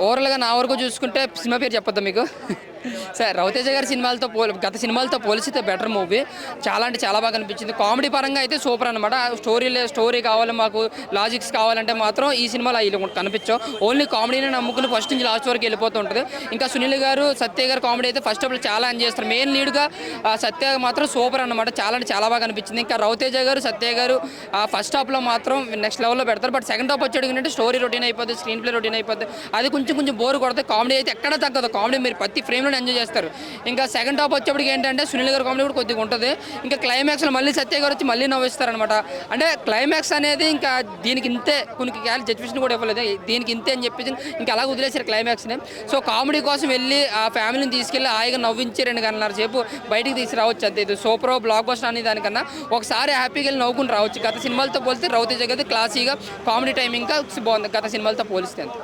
ఓవరాల్గా నా వరకు చూసుకుంటే సినిమా పేరు చెప్పొద్దా మీకు? సార్ రవితేజ గారి సినిమాలతో గత సినిమాలతో పోలిస్తే బెటర్ మూవీ. చాలా అంటే చాలా బాగా అనిపించింది. కామెడీ పరంగా అయితే సూపర్ అనమాట. స్టోరీ కావాలి మాకు, లాజిక్స్ కావాలంటే మాత్రం ఈ సినిమాలో అవి కనిపించవు. ఓన్లీ కామెడీని నమ్ముకుని ఫస్ట్ నుంచి లాస్ట్ వరకు వెళ్ళిపోతూ ఉంటుంది. ఇంకా సునీల్ గారు, సత్య గారు కామెడీ అయితే ఫస్ట్ హాఫ్లో చాలా ఎంజాయ్ చేస్తారు. మెయిన్ లీడ్గా సత్య మాత్రం సూపర్ అనమాట. చాలా అంటే చాలా బాగా అనిపించింది. ఇంకా రవితేజ గారు, సత్య గారు ఫస్ట్ హాఫ్లో మాత్రం నెక్స్ట్ లెవెల్లో పెడతారు. బట్ సెకండ్ హాఫ్ వచ్చేది ఏంటంటే స్టోరీ రొటీన్ అయిపోద్ది, స్క్రీన్ ప్లే రొటీన్ అయిపోద్ది. అది కొంచెం బోర్ కొడుతుంది. కామెడీ అయితే ఎక్కడ తగ్గదు. కామెడీ మీరు ప్రతి ఫ్రేమ్లో ఎంజాయ్ చేస్తారు. ఇంకా సెకండ్ హాఫ్ వచ్చేప్పటికి ఏంటంటే సునీల్ గారు కామెడీ కూడా కొద్దిగా ఉంటుంది. ఇంకా క్లైమాక్స్లో మళ్ళీ సత్య గారు వచ్చి మళ్ళీ నవ్విస్తారనమాట. అంటే క్లైమాక్స్ అనేది ఇంకా దీనికి ఇంతే, కొన్ని జడ్జిఫికేషన్ కూడా ఇవ్వలేదు, దీనికి ఇంతే అని చెప్పేసి ఇంకా అలా వదిలేశారు క్లైమాక్స్ని. సో కామెడీ కోసం వెళ్ళి ఆ ఫ్యామిలీని తీసుకెళ్ళి హాయిగా నవ్వించి 2 గంటల సేపు బయటికి తీసుకురావచ్చు. అంతే. ఇది సూపర్ బ్లాక్ బస్టర్ అనే దానికన్నా ఒకసారి హ్యాపీగా వెళ్ళి నవ్వుకుని రావచ్చు. గత సినిమాలతో పోలిస్తే రవితేజ గారి క్లాసీగా కామెడీ టైం ఇంకా బాగుంది గత సినిమాలతో పోలిస్తే. అంతే.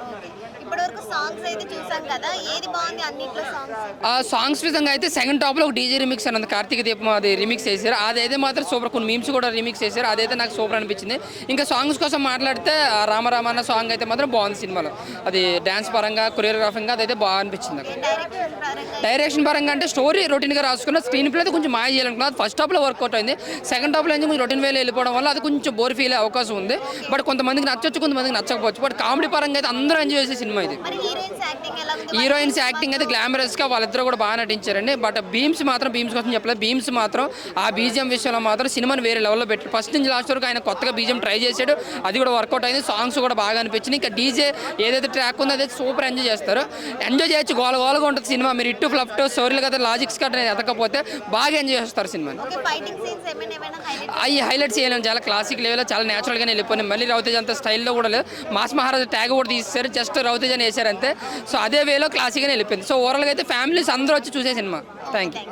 సాంగ్స్ విధంగా అయితే సెకండ్ టాప్లో ఒక డీజే రిమిక్స్ అన్నది కార్తీక దీపం అది రిమిక్స్ చేశారు. అదైతే మాత్రం సూపర్. కొన్ని మీమ్స్ కూడా రిమిక్స్ చేశారు. అదైతే నాకు సూపర్ అనిపించింది. ఇంకా సాంగ్స్ కోసం మాట్లాడితే రామరామ అన్న సాంగ్ అయితే మాత్రం బాగుంది సినిమాలో. అది డ్యాన్స్ పరంగా, కొరియోగ్రాఫింగ్గా అదైతే బాగా అనిపించింది. డైరెక్షన్ పరంగా అంటే స్టోరీ రొటీన్గా రాసుకున్న, స్క్రీన్ ప్లే అయితే కొంచెం మాయ చేయాలనుకున్నా. అది ఫస్ట్ హాఫ్లో వర్కౌట్ అయింది. సెకండ్ హాఫ్లో కొంచెం రొటీన్ వేలో వెళ్ళిపోవడం వల్ల అది కొంచెం బోర్ ఫీల్ అయ్యే అవకాశం ఉంది. బట్ కొంతమందికి నచ్చొచ్చు, కొంతమందికి నచ్చకపోవచ్చు. బట్ కామెడీ పరంగా అయితే అందరూ ఎంజాయ్ చేసే సినిమా ఇది. హీరోయిన్స్ యాక్టింగ్ అయితే గ్లామరస్గా వాళ్ళిద్దరూ కూడా బాగా నటించారండి. బట్ బీమ్స్ కోసం చెప్పలేదు. బీమ్స్ మాత్రం ఆ బీజిఎం విషయంలో మాత్రం సినిమాని వేరే లెవెల్లో పెట్టారు. ఫస్ట్ నుంచి లాస్ట్ వరకు ఆయన కొత్తగా బీజిఎం ట్రై చేశాడు. అది కూడా వర్కౌట్ అయింది. సాంగ్స్ కూడా బాగా అనిపించింది. ఇంకా డీజే ఏదైతే ట్రాక్ ఉందో అదైతే సూపర్ ఎంజాయ్ చేస్తారు. ఎంజాయ్ చేయొచ్చు. గోలగా ఉంటుంది సినిమా. మీరు ఇటు ఫ్లఫ్ స్టోరీలు కదా, లాజిక్స్ కట్ట ఎదకపోతే బాగా ఎంజాయ్ చేస్తారు సినిమాని. అవి హైలైట్ చేయలేము. చాలా క్లాసిక్ లెవెల్లో చాలా న్యాచురల్గానే వెళ్ళిపోయినాయి. మళ్ళీ రవితేజ అంత స్టైల్లో కూడా లేదు. మాస్ మహారాజా ట్యాగ్ కూడా తీసేశారు. జస్ట్ రవితేజ అని వేశారు అంతే. సో అదే వేలో క్లాసిక్గానే వెళ్ళిపోయింది. సో ఓవరాల్గా అయితే ఫ్యామిలీస్ అందరూ వచ్చి చూసే సినిమా. Thank you.